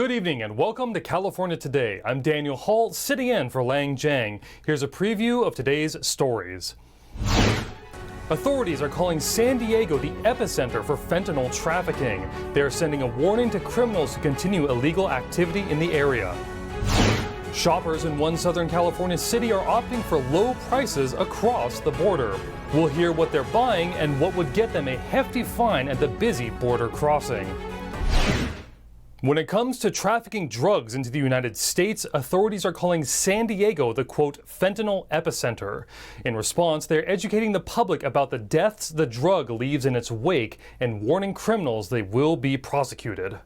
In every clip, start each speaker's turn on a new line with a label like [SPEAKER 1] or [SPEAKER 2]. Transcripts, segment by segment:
[SPEAKER 1] Good evening and welcome to California Today. I'm Daniel Hall, sitting in for Lang Jiang. Here's a preview of today's stories. Authorities are calling San Diego the epicenter for fentanyl trafficking. They are sending a warning to criminals who continue illegal activity in the area. Shoppers in one Southern California city are opting for low prices across the border. We'll hear what they're buying and what would get them a hefty fine at the busy border crossing. When it comes to trafficking drugs into the United States, authorities are calling San Diego the, quote, fentanyl epicenter. In response, they're educating the public about the deaths the drug leaves in its wake and warning criminals they will be prosecuted.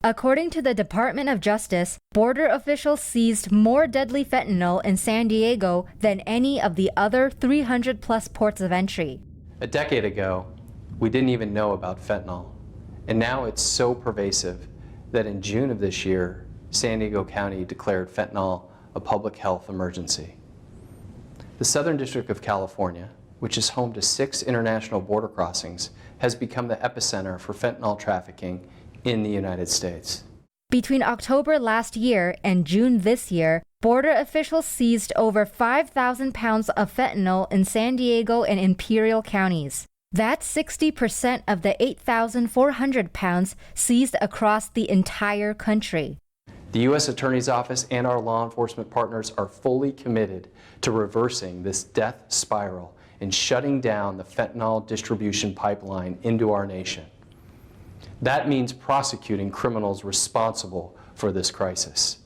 [SPEAKER 2] According to the Department of Justice, border officials seized more deadly fentanyl in San Diego than any of the other 300-plus ports of entry.
[SPEAKER 3] A decade ago, we didn't even know about fentanyl, and now it's so pervasive that in June of this year, San Diego County declared fentanyl a public health emergency. The Southern District of California, which is home to 6 international border crossings, has become the epicenter for fentanyl trafficking in the United States.
[SPEAKER 2] Between October last year and June this year, border officials seized over 5,000 pounds of fentanyl in San Diego and Imperial counties. That's 60% of the 8,400 pounds seized across the entire country.
[SPEAKER 3] The U.S. Attorney's Office and our law enforcement partners are fully committed to reversing this death spiral and shutting down the fentanyl distribution pipeline into our nation. That means prosecuting criminals responsible for this crisis.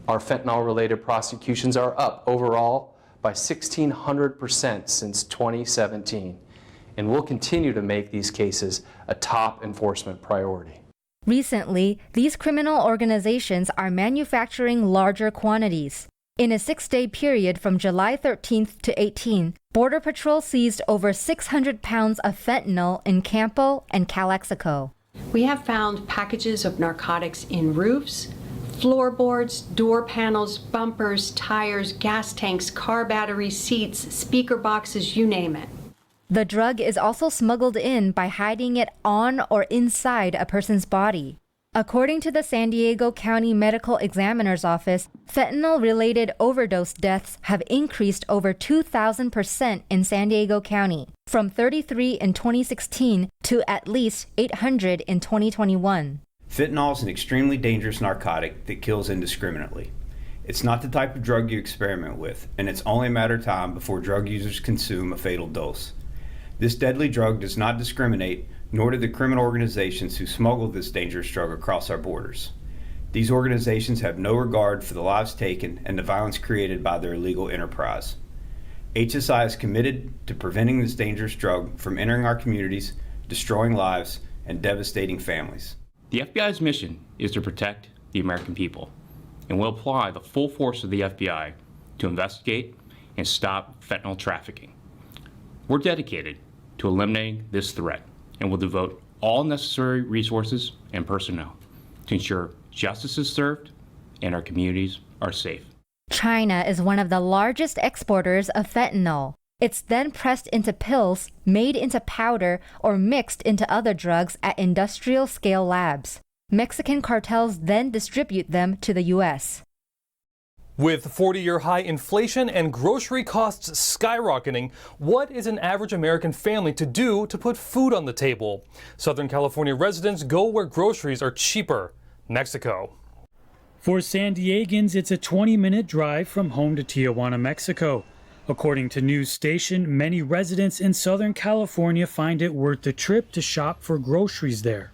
[SPEAKER 3] Our fentanyl-related prosecutions are up overall by 1,600% since 2017. And we'll continue to make these cases a top enforcement priority.
[SPEAKER 2] Recently, these criminal organizations are manufacturing larger quantities. In a 6-day period from July 13th to 18th, Border Patrol seized over 600 pounds of fentanyl in Campo and Calexico.
[SPEAKER 4] We have found packages of narcotics in roofs, floorboards, door panels, bumpers, tires, gas tanks, car batteries, seats, speaker boxes, you name it.
[SPEAKER 2] The drug is also smuggled in by hiding it on or inside a person's body. According to the San Diego County Medical Examiner's Office, fentanyl-related overdose deaths have increased over 2,000% in San Diego County, from 33 in 2016 to at least 800 in 2021.
[SPEAKER 5] Fentanyl is an extremely dangerous narcotic that kills indiscriminately. It's not the type of drug you experiment with, and it's only a matter of time before drug users consume a fatal dose. This deadly drug does not discriminate, nor do the criminal organizations who smuggle this dangerous drug across our borders. These organizations have no regard for the lives taken and the violence created by their illegal enterprise. HSI is committed to preventing this dangerous drug from entering our communities, destroying lives, and devastating families.
[SPEAKER 6] The FBI's mission is to protect the American people, and we'll apply the full force of the FBI to investigate and stop fentanyl trafficking. We're dedicated to eliminating this threat and will devote all necessary resources and personnel to ensure justice is served and our communities are safe.
[SPEAKER 2] China is one of the largest exporters of fentanyl. It's then pressed into pills, made into powder, or mixed into other drugs at industrial-scale labs. Mexican cartels then distribute them to the U.S.
[SPEAKER 1] With 40-year high inflation and grocery costs skyrocketing, what is an average American family to do to put food on the table? Southern California residents go where groceries are cheaper: Mexico.
[SPEAKER 7] For San Diegans, it's a 20-minute drive from home to Tijuana, Mexico. According to news station, many residents in Southern California find it worth the trip to shop for groceries there.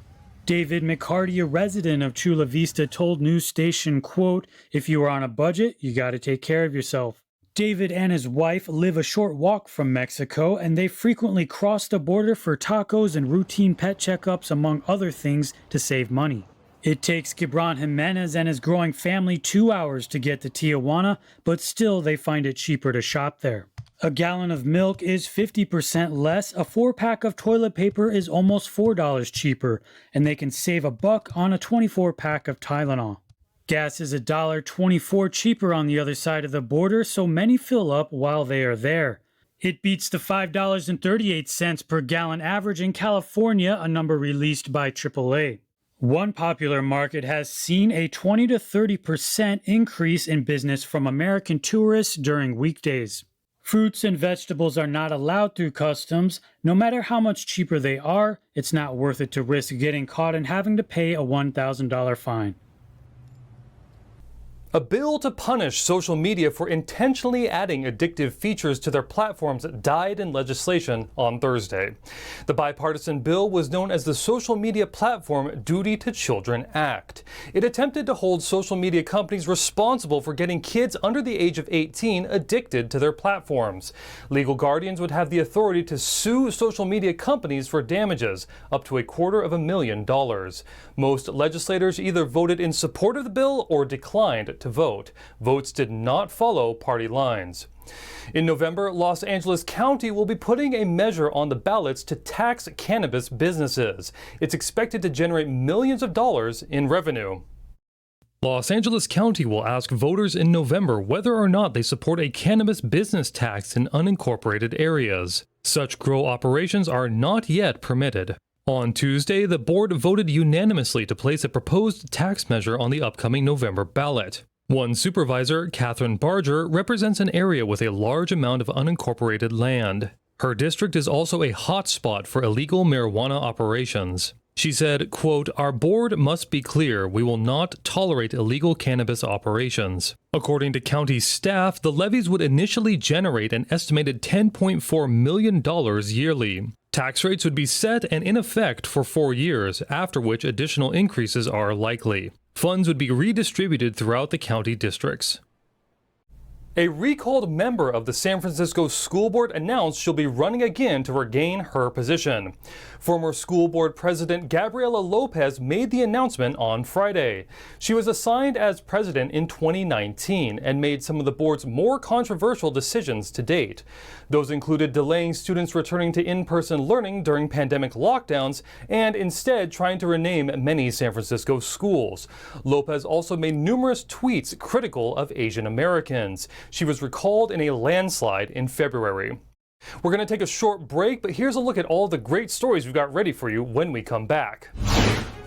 [SPEAKER 7] David McCarty, a resident of Chula Vista, told news station, quote, "If you are on a budget, you got to take care of yourself." David and his wife live a short walk from Mexico, and they frequently cross the border for tacos and routine pet checkups, among other things, to save money. It takes Gibran Jimenez and his growing family 2 hours to get to Tijuana, but still they find it cheaper to shop there. A gallon of milk is 50% less, a 4-pack of toilet paper is almost $4 cheaper, and they can save $1 on a 24-pack of Tylenol. Gas is $1.24 cheaper on the other side of the border, so many fill up while they are there. It beats the $5.38 per gallon average in California, a number released by AAA. One popular market has seen a 20 to 30% increase in business from American tourists during weekdays. Fruits and vegetables are not allowed through customs. No matter how much cheaper they are, it's not worth it to risk getting caught and having to pay a $1,000 fine.
[SPEAKER 1] A bill to punish social media for intentionally adding addictive features to their platforms died in legislation on Thursday. The bipartisan bill was known as the Social Media Platform Duty to Children Act. It attempted to hold social media companies responsible for getting kids under the age of 18 addicted to their platforms. Legal guardians would have the authority to sue social media companies for damages up to $250,000. Most legislators either voted in support of the bill or declined to vote. Votes did not follow party lines. In November, Los Angeles County will be putting a measure on the ballots to tax cannabis businesses. It's expected to generate millions of dollars in revenue. Los Angeles County will ask voters in November whether or not they support a cannabis business tax in unincorporated areas. Such grow operations are not yet permitted. On Tuesday, the board voted unanimously to place a proposed tax measure on the upcoming November ballot. One supervisor, Catherine Barger, represents an area with a large amount of unincorporated land. Her district is also a hotspot for illegal marijuana operations. She said, quote, "Our board must be clear, we will not tolerate illegal cannabis operations." According to county staff, the levies would initially generate an estimated $10.4 million yearly. Tax rates would be set and in effect for 4 years, after which additional increases are likely. Funds would be redistributed throughout the county districts. A recalled member of the San Francisco School Board announced she'll be running again to regain her position. Former school board president Gabriela Lopez made the announcement on Friday. She was assigned as president in 2019 and made some of the board's more controversial decisions to date. Those included delaying students returning to in-person learning during pandemic lockdowns and instead trying to rename many San Francisco schools. Lopez also made numerous tweets critical of Asian Americans. She was recalled in a landslide in February. We're going to take a short break, but here's a look at all the great stories we've got ready for you when we come back.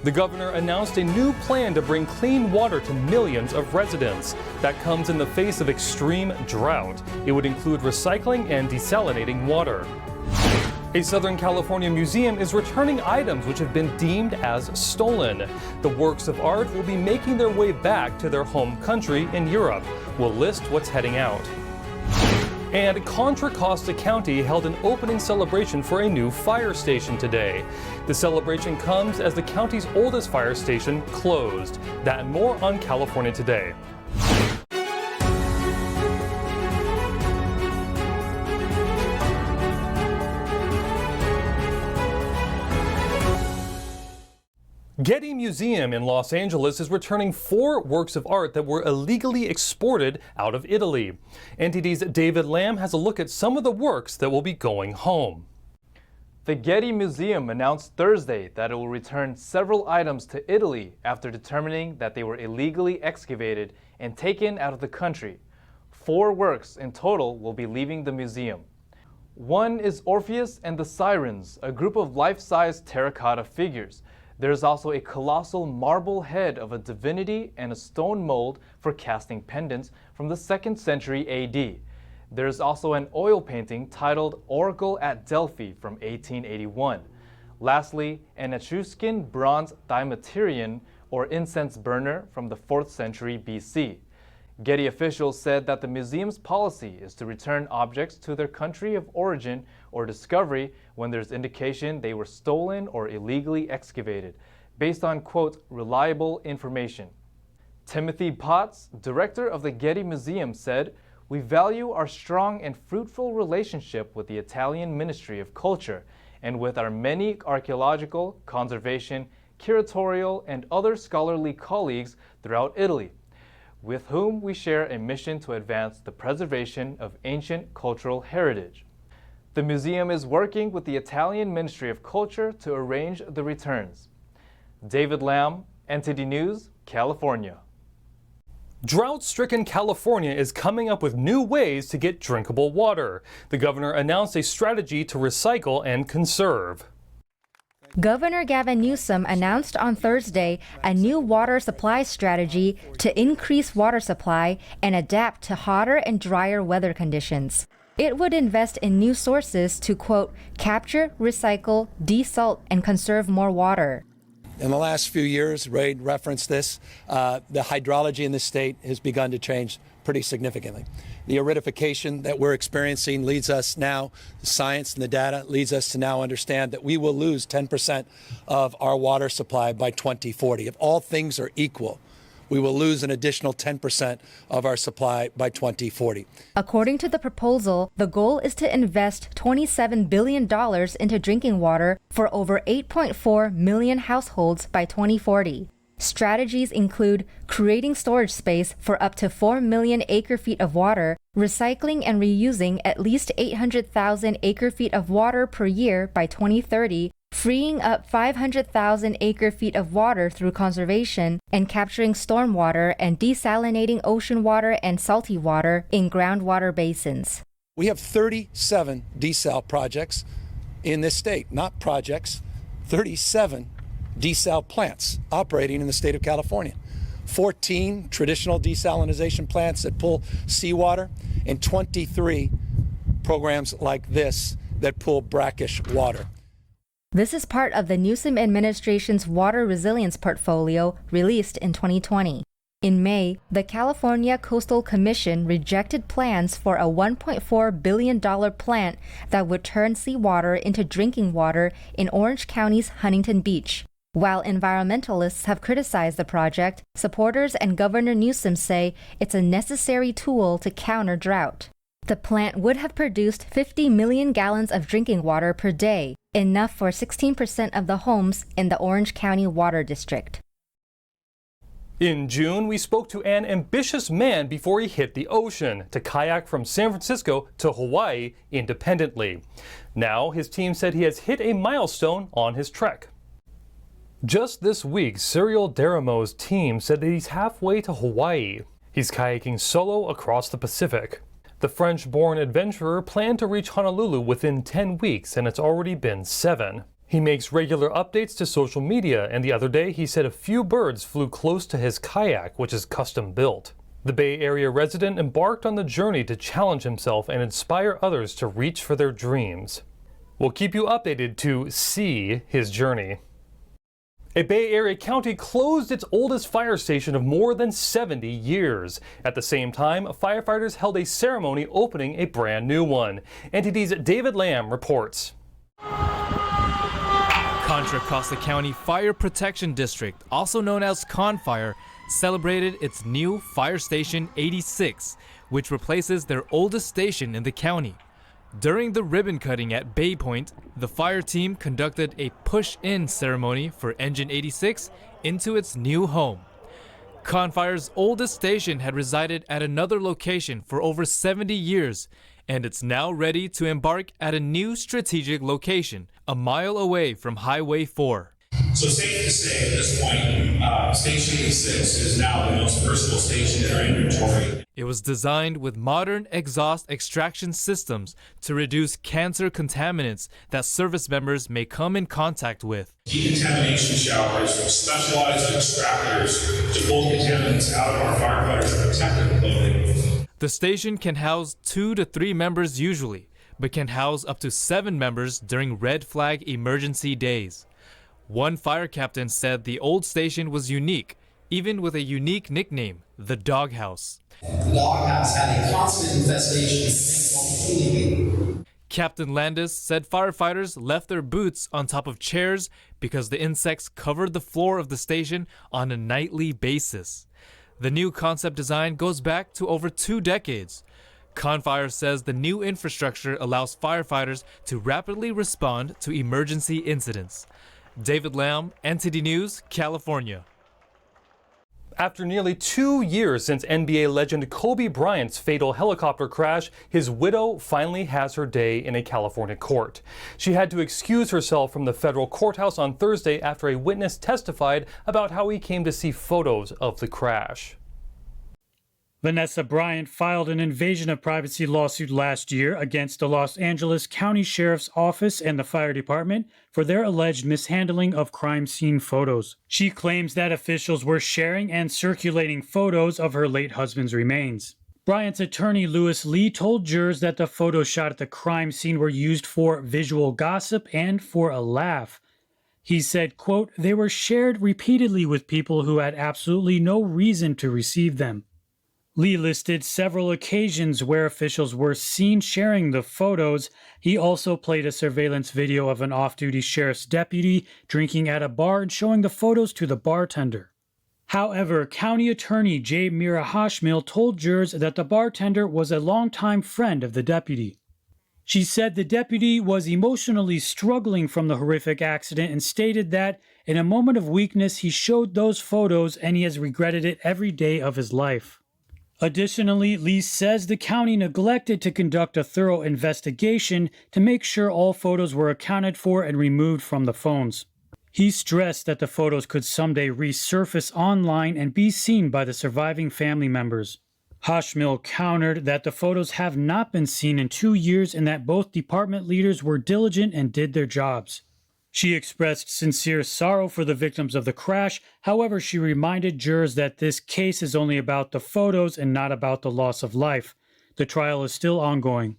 [SPEAKER 1] The governor announced a new plan to bring clean water to millions of residents. That comes in the face of extreme drought. It would include recycling and desalinating water. A Southern California museum is returning items which have been deemed as stolen. The works of art will be making their way back to their home country in Europe. We'll list what's heading out. And Contra Costa County held an opening celebration for a new fire station today. The celebration comes as the county's oldest fire station closed. That and more on California Today. Getty Museum in Los Angeles is returning 4 works of art that were illegally exported out of Italy. NTD's David Lamb has a look at some of the works that will be going home.
[SPEAKER 8] The Getty Museum announced Thursday that it will return several items to Italy after determining that they were illegally excavated and taken out of the country. 4 works in total will be leaving the museum. One is Orpheus and the Sirens, a group of life-size terracotta figures. There's also a colossal marble head of a divinity and a stone mold for casting pendants from the 2nd century AD. There's also an oil painting titled Oracle at Delphi from 1881. Lastly, an Etruscan bronze thaumaturgion or incense burner from the 4th century BC. Getty officials said that the museum's policy is to return objects to their country of origin or discovery when there's indication they were stolen or illegally excavated, based on, quote, reliable information. Timothy Potts, director of the Getty Museum, said, "We value our strong and fruitful relationship with the Italian Ministry of Culture and with our many archaeological, conservation, curatorial, and other scholarly colleagues throughout Italy, with whom we share a mission to advance the preservation of ancient cultural heritage." The museum is working with the Italian Ministry of Culture to arrange the returns. David Lamb, NTD News, California.
[SPEAKER 1] Drought-stricken California is coming up with new ways to get drinkable water. The governor announced a strategy to recycle and conserve.
[SPEAKER 2] Governor Gavin Newsom announced on Thursday a new water supply strategy to increase water supply and adapt to hotter and drier weather conditions. It would invest in new sources to, quote, capture, recycle, desalt, and conserve more water.
[SPEAKER 9] In the last few years, Ray referenced this, the hydrology in the state has begun to change pretty significantly. The aridification that we're experiencing leads us now, the science and the data leads us to now understand that we will lose 10% of our water supply by 2040. If all things are equal, we will lose an additional 10% of our supply by 2040.
[SPEAKER 2] According to the proposal, the goal is to invest $27 billion into drinking water for over 8.4 million households by 2040. Strategies include creating storage space for up to 4 million acre-feet of water, recycling and reusing at least 800,000 acre-feet of water per year by 2030, freeing up 500,000 acre-feet of water through conservation, and capturing stormwater and desalinating ocean water and salty water in groundwater basins.
[SPEAKER 9] We have 37 desal projects in this state, not projects, 37 desal plants operating in the state of California. 14 traditional desalination plants that pull seawater, and 23 programs like this that pull brackish water.
[SPEAKER 2] This is part of the Newsom administration's water resilience portfolio released in 2020. In May, the California Coastal Commission rejected plans for a $1.4 billion plant that would turn seawater into drinking water in Orange County's Huntington Beach. While environmentalists have criticized the project, supporters and Governor Newsom say it's a necessary tool to counter drought. The plant would have produced 50 million gallons of drinking water per day, enough for 16% of the homes in the Orange County Water District.
[SPEAKER 1] In June, we spoke to an ambitious man before he hit the ocean to kayak from San Francisco to Hawaii independently. Now, his team said he has hit a milestone on his trek. Just this week, Cyril Deramo's team said that he's halfway to Hawaii. He's kayaking solo across the Pacific. The French-born adventurer planned to reach Honolulu within 10 weeks, and it's already been 7. He makes regular updates to social media, and the other day he said a few birds flew close to his kayak, which is custom built. The Bay Area resident embarked on the journey to challenge himself and inspire others to reach for their dreams. We'll keep you updated to see his journey. A Bay Area county closed its oldest fire station of more than 70 years. At the same time, firefighters held a ceremony opening a brand new one. NTD's David Lamb reports.
[SPEAKER 10] Contra Costa County Fire Protection District, also known as ConFire, celebrated its new Fire Station 86, which replaces their oldest station in the county. During the ribbon cutting at Bay Point, the fire team conducted a push-in ceremony for Engine 86 into its new home. ConFire's oldest station had resided at another location for over 70 years, and it's now ready to embark at a new strategic location, a mile away from Highway 4.
[SPEAKER 11] So safe to say at this point, Station 86 is now the most versatile station in our inventory.
[SPEAKER 10] It was designed with modern exhaust extraction systems to reduce cancer contaminants that service members may come in contact with.
[SPEAKER 11] Decontamination showers from specialized extractors to pull contaminants out of our firefighters' protective clothing.
[SPEAKER 10] The station can house 2 to 3 members usually, but can house up to 7 members during red flag emergency days. One fire captain said the old station was unique, even with a unique nickname, the Doghouse.
[SPEAKER 12] The Doghouse had a constant infestation.
[SPEAKER 10] Captain Landis said firefighters left their boots on top of chairs because the insects covered the floor of the station on a nightly basis. The new concept design goes back to over 2 decades. ConFire says the new infrastructure allows firefighters to rapidly respond to emergency incidents. David Lamb, NTD News, California.
[SPEAKER 1] After nearly 2 years since NBA legend Kobe Bryant's fatal helicopter crash, his widow finally has her day in a California court. She had to excuse herself from the federal courthouse on Thursday after a witness testified about how he came to see photos of the crash.
[SPEAKER 7] Vanessa Bryant filed an invasion of privacy lawsuit last year against the Los Angeles County Sheriff's Office and the fire department for their alleged mishandling of crime scene photos. She claims that officials were sharing and circulating photos of her late husband's remains. Bryant's attorney, Louis Lee, told jurors that the photos shot at the crime scene were used for visual gossip and for a laugh. He said, quote, "They were shared repeatedly with people who had absolutely no reason to receive them." Lee listed several occasions where officials were seen sharing the photos. He also played a surveillance video of an off-duty sheriff's deputy drinking at a bar and showing the photos to the bartender. However, County Attorney J. Mira Hashmil told jurors that the bartender was a longtime friend of the deputy. She said the deputy was emotionally struggling from the horrific accident and stated that, in a moment of weakness, he showed those photos and he has regretted it every day of his life. Additionally, Lee says the county neglected to conduct a thorough investigation to make sure all photos were accounted for and removed from the phones. He stressed that the photos could someday resurface online and be seen by the surviving family members. Hashmil countered that the photos have not been seen in 2 years and that both department leaders were diligent and did their jobs. She expressed sincere sorrow for the victims of the crash. However, she reminded jurors that this case is only about the photos and not about the loss of life. The trial is still ongoing.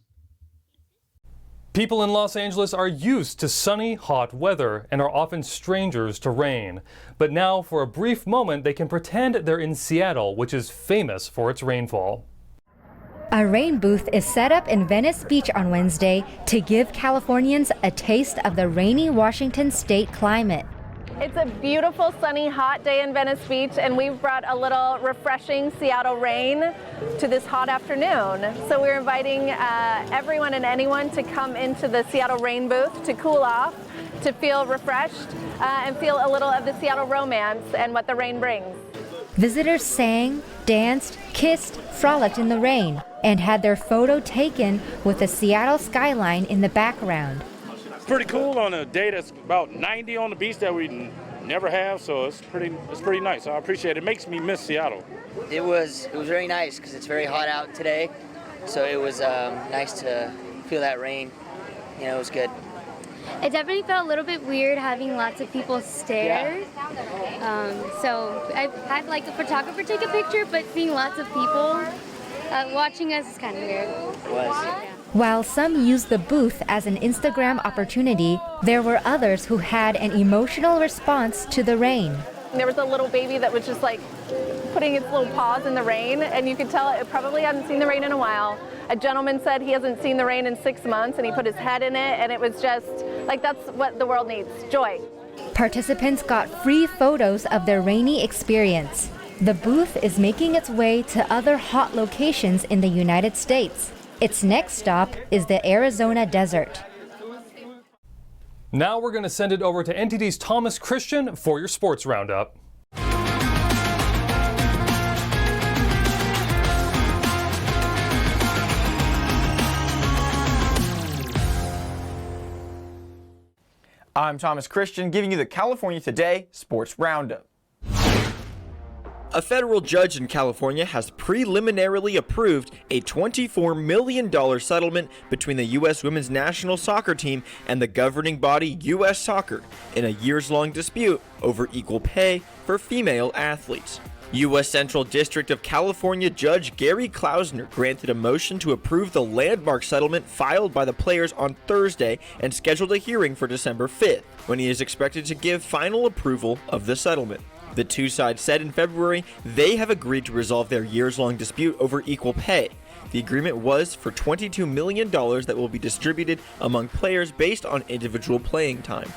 [SPEAKER 1] People in Los Angeles are used to sunny, hot weather and are often strangers to rain. But now, for a brief moment, they can pretend they're in Seattle, which is famous for its rainfall.
[SPEAKER 2] A rain booth is set up in Venice Beach on Wednesday to give Californians a taste of the rainy Washington state climate.
[SPEAKER 13] It's a beautiful, sunny, hot day in Venice Beach, and we've brought a little refreshing Seattle rain to this hot afternoon. So we're inviting everyone and anyone to come into the Seattle rain booth to cool off, to feel refreshed, and feel a little of the Seattle romance and what the rain brings.
[SPEAKER 2] Visitors sang, danced, kissed, frolicked in the rain, and had their photo taken with the Seattle skyline in the background.
[SPEAKER 14] It's pretty cool on a day that's about 90 on the beach that we never have, so it's pretty nice. I appreciate it. It makes me miss Seattle.
[SPEAKER 15] It was very nice because it's very hot out today, so it was nice to feel that rain. You know, it was good.
[SPEAKER 16] It definitely felt a little bit weird having lots of people stare. Yeah. So I've had like a photographer take a picture, but seeing lots of people watching us is kind of weird.
[SPEAKER 15] It was.
[SPEAKER 2] While some used the booth as an Instagram opportunity, there were others who had an emotional response to the rain.
[SPEAKER 13] There was a little baby that was just like putting its little paws in the rain, and you could tell it probably hadn't seen the rain in a while. A gentleman said he hasn't seen the rain in 6 months, and he put his head in it, and it was just like, that's what the world needs, joy.
[SPEAKER 2] Participants got free photos of their rainy experience. The booth is making its way to other hot locations in the United States. Its next stop is the Arizona desert.
[SPEAKER 1] Now we're going to send it over to NTD's Thomas Christian for your sports roundup.
[SPEAKER 17] I'm Thomas Christian, giving you the California Today Sports Roundup. A federal judge in California has preliminarily approved a $24 million settlement between the U.S. women's national soccer team and the governing body U.S. Soccer in a years-long dispute over equal pay for female athletes. U.S. Central District of California Judge Gary Klausner granted a motion to approve the landmark settlement filed by the players on Thursday and scheduled a hearing for December 5th, when he is expected to give final approval of the settlement. The two sides said in February they have agreed to resolve their years-long dispute over equal pay. The agreement was for $22 million that will be distributed among players based on individual playing time.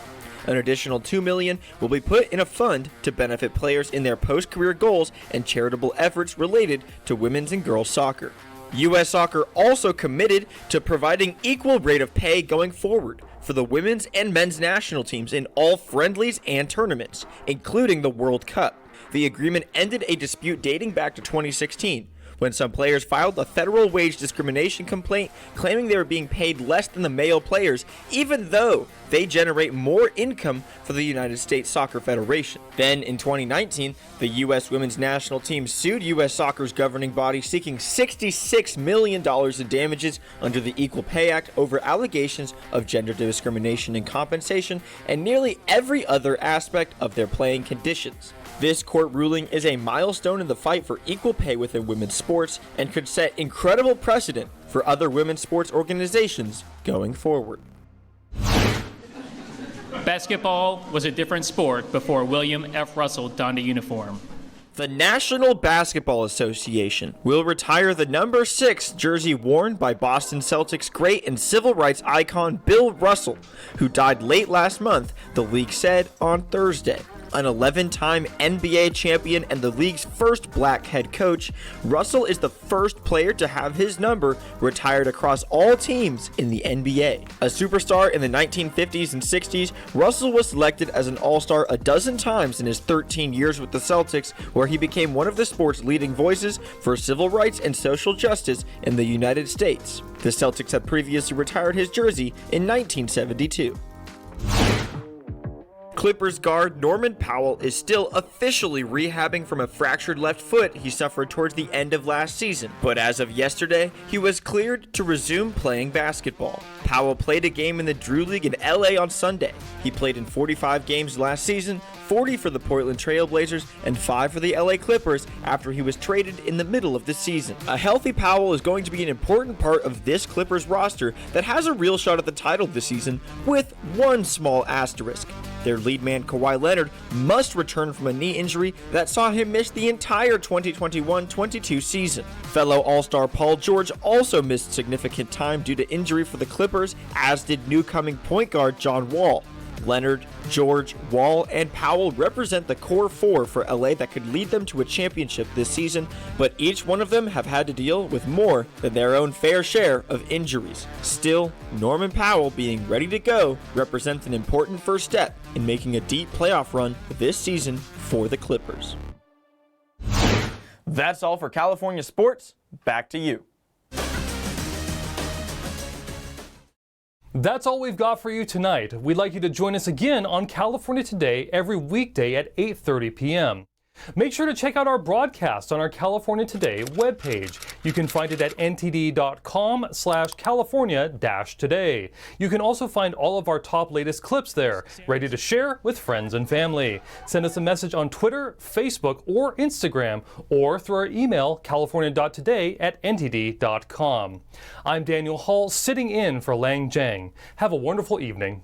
[SPEAKER 17] An additional $2 million will be put in a fund to benefit players in their post-career goals and charitable efforts related to women's and girls soccer. U.S. Soccer also committed to providing equal rate of pay going forward for the women's and men's national teams in all friendlies and tournaments, including the World Cup. The agreement ended a dispute dating back to 2016, when some players filed a federal wage discrimination complaint claiming they were being paid less than the male players, even though they generate more income for the United States Soccer Federation. Then in 2019, the U.S. women's national team sued U.S. Soccer's governing body, seeking $66 million in damages under the Equal Pay Act over allegations of gender discrimination and compensation and nearly every other aspect of their playing conditions. This court ruling is a milestone in the fight for equal pay within women's sports and could set incredible precedent for other women's sports organizations going forward.
[SPEAKER 6] Basketball was a different sport before William F. Russell donned a uniform.
[SPEAKER 17] The National Basketball Association will retire the number 6 jersey worn by Boston Celtics great and civil rights icon Bill Russell, who died late last month, the league said on Thursday. An 11-time NBA champion and the league's first black head coach, Russell is the first player to have his number retired across all teams in the NBA. A superstar in the 1950s and 60s, Russell was selected as an All-Star a dozen times in his 13 years with the Celtics, where he became one of the sport's leading voices for civil rights and social justice in the United States. The Celtics had previously retired his jersey in 1972. Clippers guard Norman Powell is still officially rehabbing from a fractured left foot he suffered towards the end of last season, but as of yesterday, he was cleared to resume playing basketball. Powell played a game in the Drew League in LA on Sunday. He played in 45 games last season, 40 for the Portland Trail Blazers, and 5 for the LA Clippers after he was traded in the middle of the season. A healthy Powell is going to be an important part of this Clippers roster that has a real shot at the title this season, with one small asterisk. Their lead man Kawhi Leonard must return from a knee injury that saw him miss the entire 2021-22 season. Fellow All-Star Paul George also missed significant time due to injury for the Clippers, as did newcoming point guard John Wall. Leonard, George, Wall, and Powell represent the core 4 for LA that could lead them to a championship this season, but each one of them have had to deal with more than their own fair share of injuries. Still, Norman Powell being ready to go represents an important first step in making a deep playoff run this season for the Clippers. That's all for California sports. Back to you.
[SPEAKER 1] That's all we've got for you tonight. We'd like you to join us again on California Today every weekday at 8:30 p.m. Make sure to check out our broadcast on our California Today webpage. You can find it at ntd.com/California-Today. You can also find all of our top latest clips there, ready to share with friends and family. Send us a message on Twitter, Facebook, or Instagram, or through our email, california.today@ntd.com. I'm Daniel Hall, sitting in for Lang Jiang. Have a wonderful evening.